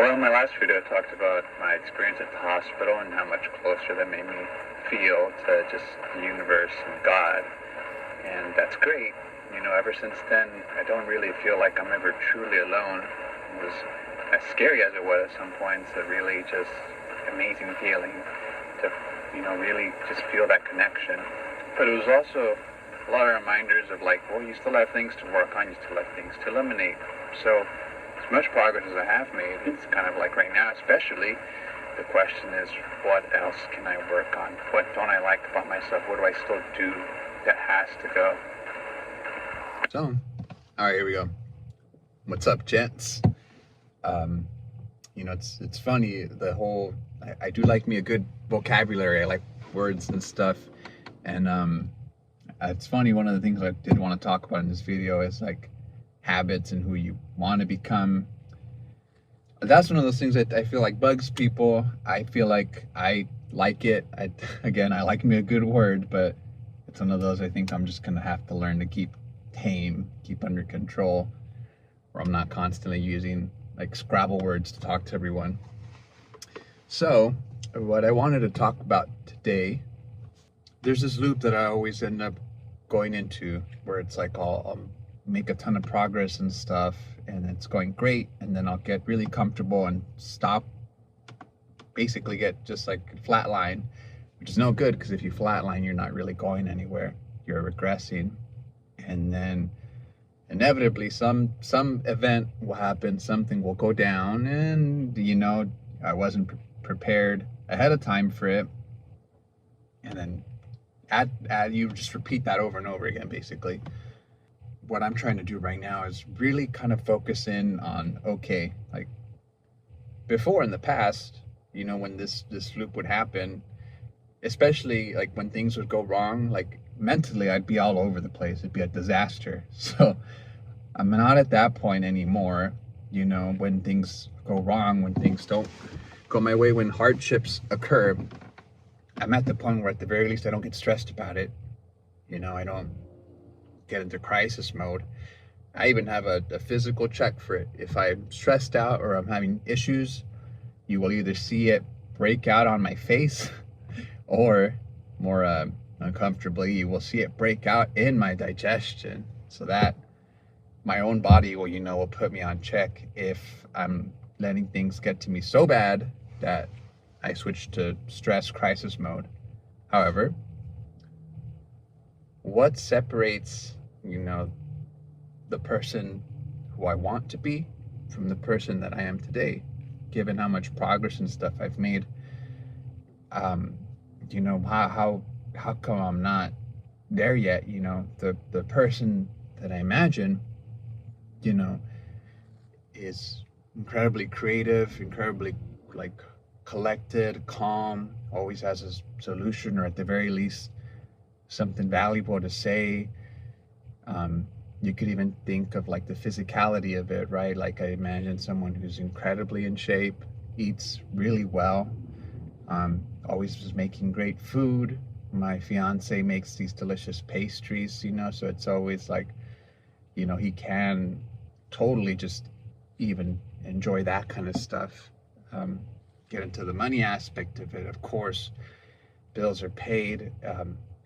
Well, in my last video, I talked about my experience at the hospital and how much closer that made me feel to just the universe and God. And that's great. You know, ever since then, I don't really feel like I'm ever truly alone. It was as scary as it was at some points, a really just amazing feeling to, really just feel that connection. But it was also a lot of reminders of like, well, you still have things to work on, you still have things to eliminate. So, as much progress as I have made, it's kind of like right now especially, the question is, what else can I work on? What don't I like about myself? What do I still do that has to go? So, all right, here we go. What's up, gents? It's funny, the whole, I do like me a good vocabulary. I like words and stuff. And it's funny, one of the things I did want to talk about in this video is like habits and who you want to become. That's one of those things that I feel like bugs people. I feel like I like it. I like me a good word, but it's one of those I think I'm just gonna have to learn to keep tame, keep under control, where I'm not constantly using like Scrabble words to talk to everyone. So what I wanted to talk about today, there's this loop that I always end up going into where it's like I'll make a ton of progress and stuff and it's going great, and then I'll get really comfortable and stop, basically get just like flatline, which is no good, because if you flatline, you're not really going anywhere, you're regressing. And then inevitably some event will happen, something will go down, and I wasn't prepared ahead of time for it, and then you just repeat that over and over again. Basically what I'm trying to do right now is really kind of focus in on, okay, like before in the past, when this loop would happen, especially like when things would go wrong, like mentally I'd be all over the place, it'd be a disaster. So I'm not at that point anymore. When things go wrong, when things don't go my way, when hardships occur, I'm at the point where at the very least I don't get stressed about it. I don't get into crisis mode. I even have a physical check for it. If I'm stressed out or I'm having issues, you will either see it break out on my face or more uncomfortably, you will see it break out in my digestion, so that my own body will put me on check if I'm letting things get to me so bad that I switch to stress crisis mode. However, what separates the person who I want to be from the person that I am today, given how much progress and stuff I've made? How come I'm not there yet? The person that I imagine is incredibly creative, incredibly like collected, calm, always has a solution, or at the very least something valuable to say. You could even think of like the physicality of it, right? Like I imagine someone who's incredibly in shape, eats really well, always is making great food. My fiance makes these delicious pastries, so it's always like, he can totally just even enjoy that kind of stuff. Get into the money aspect of it, of course, bills are paid,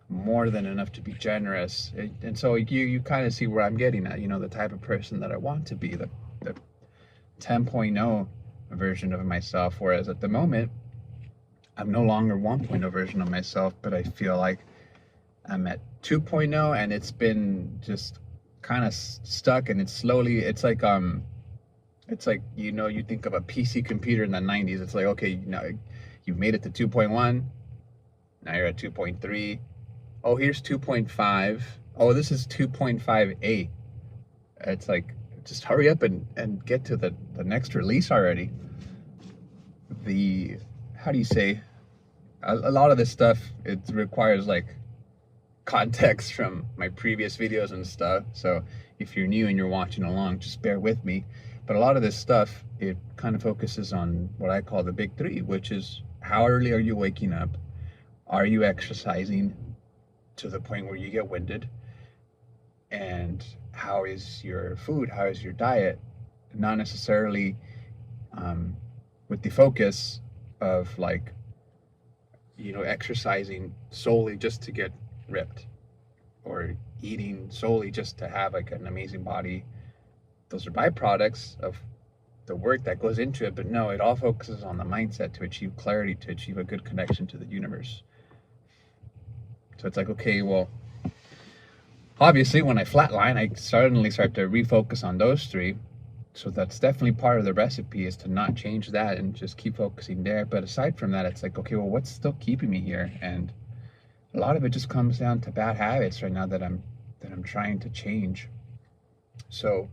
more than enough to be generous. And so you kind of see where I'm getting at, the type of person that I want to be, the 10.0 version of myself. Whereas at the moment, I'm no longer 1.0 version of myself, but I feel like I'm at 2.0, and it's been just kind of stuck, and it's like you think of a PC computer in the 90s. It's like, okay, you've made it to 2.1, now you're at 2.3. Oh, here's 2.5. Oh, this is 2.58. It's like, just hurry up and get to the next release already. How do you say, a lot of this stuff, it requires like context from my previous videos and stuff. So if you're new and you're watching along, just bear with me. But a lot of this stuff, it kind of focuses on what I call the big three, which is, how early are you waking up? Are you exercising to the point where you get winded? And how is your food? How is your diet? Not necessarily with the focus of like, exercising solely just to get ripped, or eating solely just to have like an amazing body. Those are byproducts of the work that goes into it, but no, it all focuses on the mindset to achieve clarity, to achieve a good connection to the universe. So it's like, okay, well, obviously when I flatline, I suddenly start to refocus on those three. So that's definitely part of the recipe, is to not change that and just keep focusing there. But aside from that, it's like, okay, well, what's still keeping me here? And a lot of it just comes down to bad habits right now that I'm trying to change. So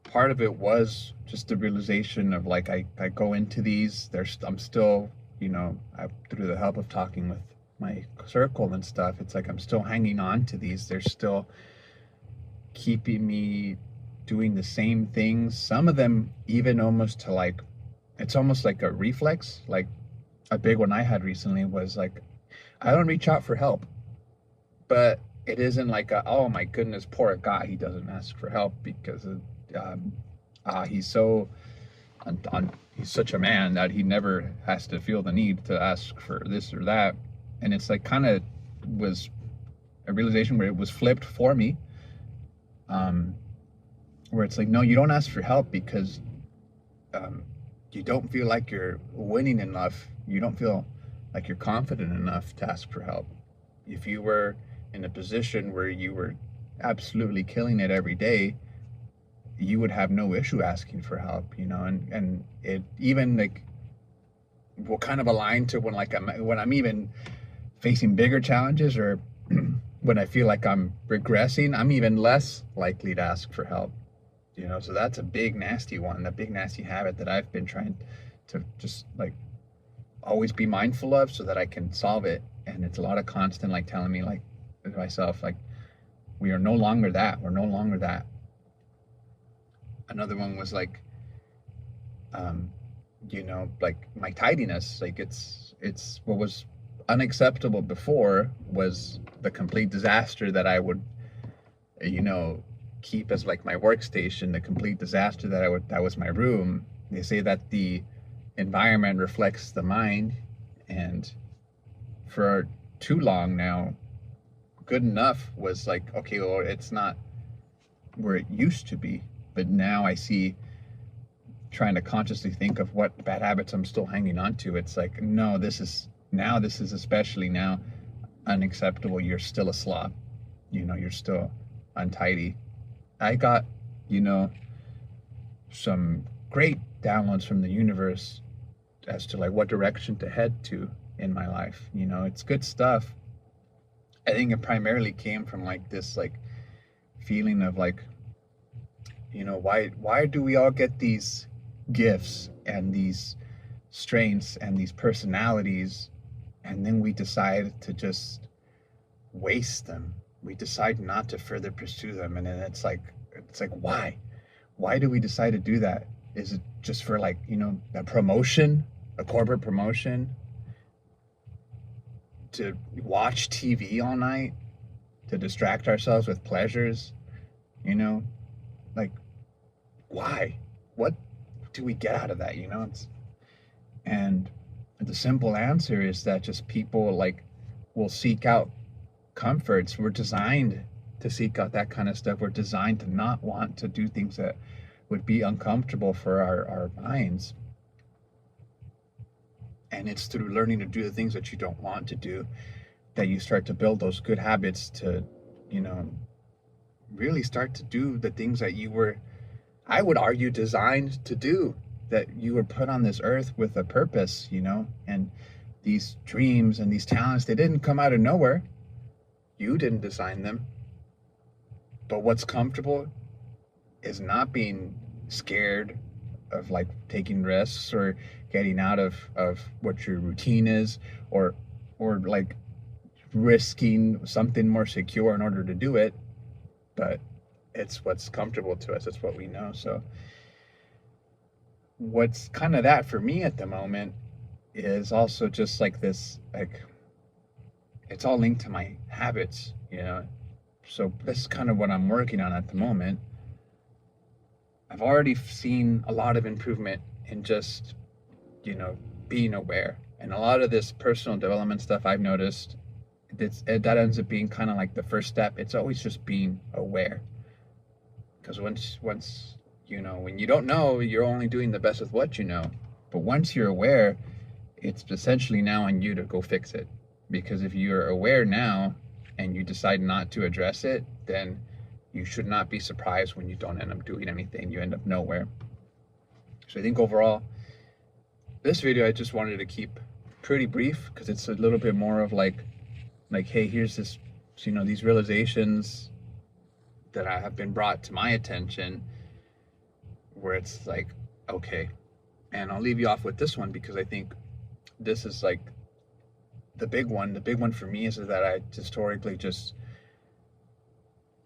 part of it was just the realization of like, I go into these, I'm still, through the help of talking with my circle and stuff, it's like I'm still hanging on to these. They're still keeping me doing the same things. Some of them even almost to like, it's almost like a reflex. Like a big one I had recently was like, I don't reach out for help, but it isn't like oh my goodness, poor guy, he doesn't ask for help because he's so he's such a man that he never has to feel the need to ask for this or that. And it's like kind of was a realization where it was flipped for me, where it's like, no, you don't ask for help because you don't feel like you're winning enough. You don't feel like you're confident enough to ask for help. If you were in a position where you were absolutely killing it every day, you would have no issue asking for help, and it even like will kind of align to when I'm even facing bigger challenges, or when I feel like I'm regressing, I'm even less likely to ask for help. So that's a big nasty one, a big nasty habit that I've been trying to just like always be mindful of so that I can solve it. And it's a lot of constant like telling me like to myself, like, we are no longer that. We're no longer that. Another one was like, like my tidiness, like it's what was unacceptable before was the complete disaster that I would, keep as like my workstation, the complete disaster that was my room. They say that the environment reflects the mind, and for too long now, good enough was like, okay, well, it's not where it used to be. But now I see, trying to consciously think of what bad habits I'm still hanging on to. It's like, no, this is especially now unacceptable. You're still a slob. You're still untidy. I got, some great downloads from the universe as to like what direction to head to in my life. It's good stuff. I think it primarily came from like this like feeling of like, why do we all get these gifts and these strengths and these personalities, and then we decide to just waste them? We decide not to further pursue them, and then it's like why do we decide to do that? Is it just for like, a promotion, a corporate promotion, to watch TV all night, to distract ourselves with pleasures? Like, why? What do we get out of that? And the simple answer is that just people like will seek out comforts. We're designed to seek out that kind of stuff. We're designed to not want to do things that would be uncomfortable for our minds. And it's through learning to do the things that you don't want to do that you start to build those good habits to, really start to do the things that you were, I would argue, designed to do, that you were put on this earth with a purpose, and these dreams and these talents, they didn't come out of nowhere. You didn't design them. But what's comfortable is not being scared of like taking risks or getting out of what your routine is, or like risking something more secure in order to do it. But it's what's comfortable to us. It's what we know. So what's kind of that for me at the moment is also just like this, like, it's all linked to my habits, So this is kind of what I'm working on at the moment. I've already seen a lot of improvement in just being aware. And a lot of this personal development stuff I've noticed, that ends up being kind of like the first step. It's always just being aware. Because once when you don't know, you're only doing the best with what you know. But once you're aware, it's essentially now on you to go fix it. Because if you're aware now and you decide not to address it, then you should not be surprised when you don't end up doing anything. You end up nowhere. So I think overall, this video I just wanted to keep pretty brief, because it's a little bit more of like, hey, here's this, these realizations that have been brought to my attention, where it's like, okay. And I'll leave you off with this one, because I think this is like the big one. The big one for me is that I historically just,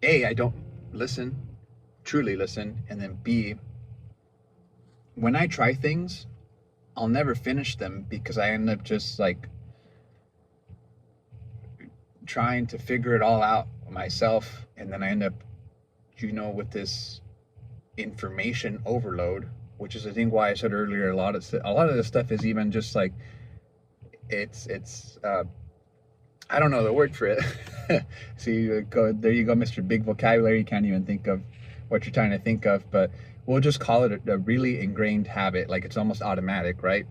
A, I don't listen, truly listen, and then B, when I try things, I'll never finish them, because I end up just like trying to figure it all out myself, and then I end up, with this information overload, which is I think why I said earlier a lot of this stuff is even just like it's I don't know the word for it. So there you go, Mr. Big Vocabulary. You can't even think of what you're trying to think of, but we'll just call it a really ingrained habit, like it's almost automatic, right?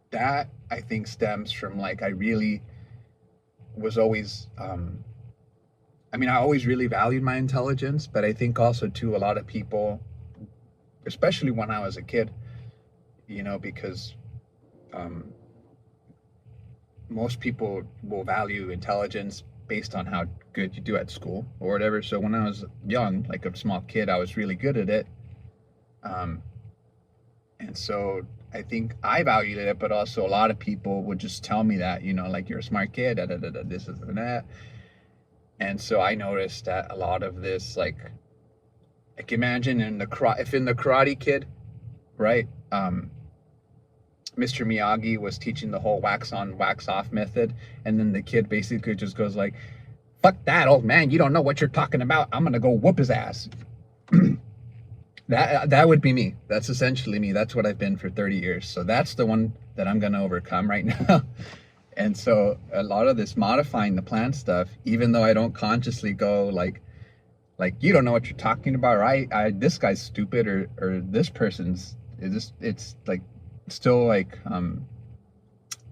That I think stems from like I really was always I always really valued my intelligence, but I think also too a lot of people, especially when I was a kid, because most people will value intelligence based on how good you do at school or whatever. So when I was young, like a small kid, I was really good at it. And so I think I valued it, but also a lot of people would just tell me that, like, you're a smart kid, this is that. And so I noticed that a lot of this, like imagine in the Karate Kid, right? Mr. Miyagi was teaching the whole wax on, wax off method, and then the kid basically just goes like, "Fuck that, old man! You don't know what you're talking about. I'm gonna go whoop his ass." That would be me. That's essentially me. That's what I've been for 30 years. So that's the one that I'm gonna overcome right now. And so a lot of this modifying the plan stuff, even though I don't consciously go like you don't know what you're talking about, right? This guy's stupid, or this person's it's like still like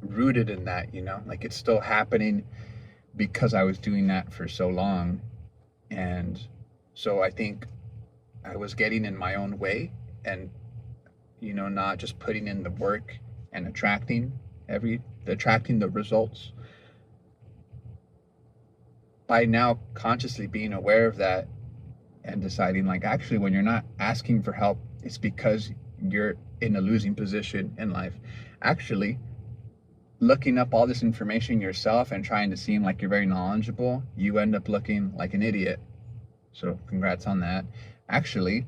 rooted in that, like it's still happening because I was doing that for so long. And so I think I was getting in my own way, and not just putting in the work and attracting the results. By now consciously being aware of that and deciding, like, actually when you're not asking for help, it's because you're in a losing position in life. Actually, looking up all this information yourself and trying to seem like you're very knowledgeable, you end up looking like an idiot. So congrats on that. Actually,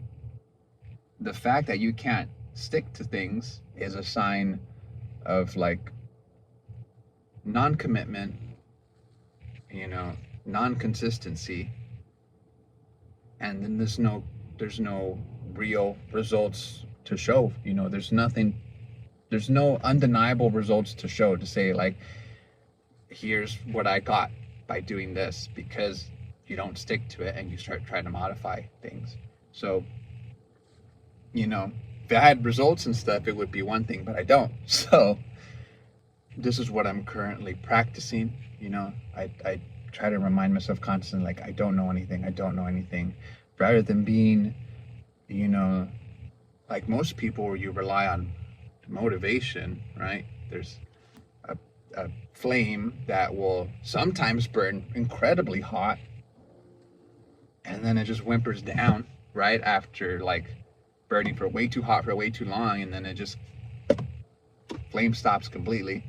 the fact that you can't stick to things is a sign of like non-commitment, non-consistency, and then there's no real results to show. There's no undeniable results to show, to say like, here's what I got by doing this, because you don't stick to it and you start trying to modify things. So if I had results and stuff, it would be one thing, but I don't. So this is what I'm currently practicing. I try to remind myself constantly, like, I don't know anything, rather than being, like most people, where you rely on motivation, right? There's a flame that will sometimes burn incredibly hot, and then it just whimpers down right after like burning for way too hot for way too long, and then it just flame stops completely.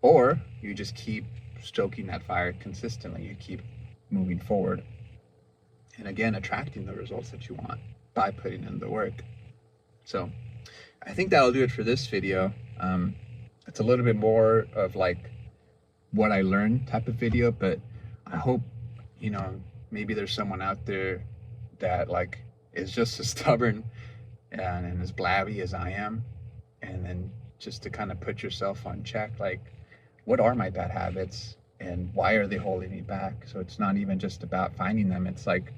Or you just keep stoking that fire consistently. You keep moving forward, and again attracting the results that you want by putting in the work. So I think that'll do it for this video. It's a little bit more of like what I learned type of video, but I hope maybe there's someone out there that like is just as stubborn and as blabby as I am, and then just to kind of put yourself on check, like, what are my bad habits and why are they holding me back? So it's not even just about finding them. It's like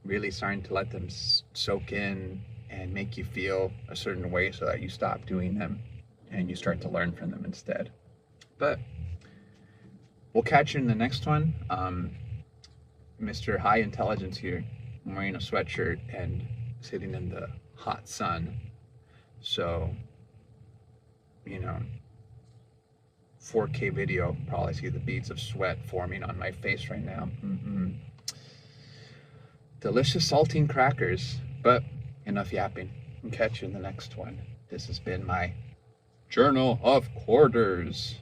really starting to let them soak in and make you feel a certain way so that you stop doing them and you start to learn from them instead. But we'll catch you in the next one. Mr. High Intelligence here. I'm wearing a sweatshirt and sitting in the hot sun. So, 4K video, probably see the beads of sweat forming on my face right now. Delicious saltine crackers, but enough yapping. I'll catch you in the next one. This has been my Journal of Quarters.